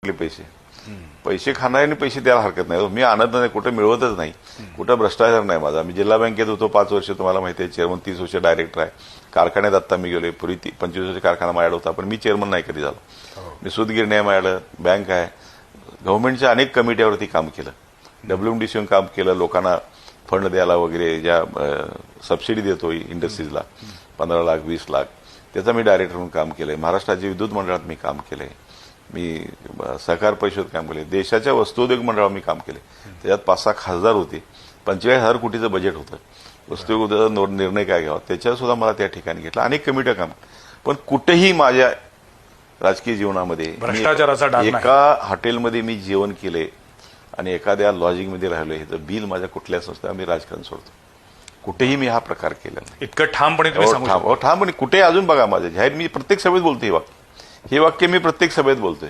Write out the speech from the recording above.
कुठले पैसे खाणाऱ्यांनी पैसे द्यायला हरकत नाही. मी आणत नाही, कुठे मिळवतच नाही, कुठं भ्रष्टाचार नाही माझा. मी जिल्हा बँकेत होतो 5 वर्ष, तुम्हाला माहिती आहे, चेअरमन 30 वर्ष डायरेक्टर आहे. कारखान्यात आता मी गेलोय, पूर्वी 25 वर्ष कारखाना माझ्याकडे होता, पण मी चेअरमन नाही कधी झालो. मी सूतगिरणी आहे, माझ्याकडे बँक आहे, गव्हर्नमेंटच्या अनेक कमिट्यावरती काम केलं, WMDC काम केलं, लोकांना फंड द्यायला वगैरे, ज्या सबसिडी देतो इंडस्ट्रीजला 15 लाख 20 लाख, त्याचा मी डायरेक्टर म्हणून काम केलंय. महाराष्ट्र राज्य विद्युत मंडळात मी काम केलंय, मी सहकार परिषद काम केले, देशाच्या वस्त्रोद्योग मंडळात मी काम केले. त्याच्यात 5-6 खासदार होते, 45,000 कोटीचं बजेट होतं. वस्त्रोद्योगाचा निर्णय काय घ्यावा त्याच्यावर सुद्धा मला त्या ठिकाणी घेतला, अनेक कमिट्या काम. पण कुठेही माझ्या राजकीय जीवनामध्ये भ्रष्टाचाराचा डाग नाही. एका हॉटेलमध्ये मी जेवण केले आणि एखाद्या लॉजिंगमध्ये राहिलोय, ह्याचं बिल माझ्या कुठल्या संस्था मी राजकारण सोडतो. कुठेही मी हा प्रकार केला नाही. इतकं ठामपणे तुम्ही सांगू शकता? ठामपणे कुठे अजून बघा माझे जाहीर, मी प्रत्येक सभेत बोलतो हे वाक्य मी प्रत्येक सभेत बोलतोय.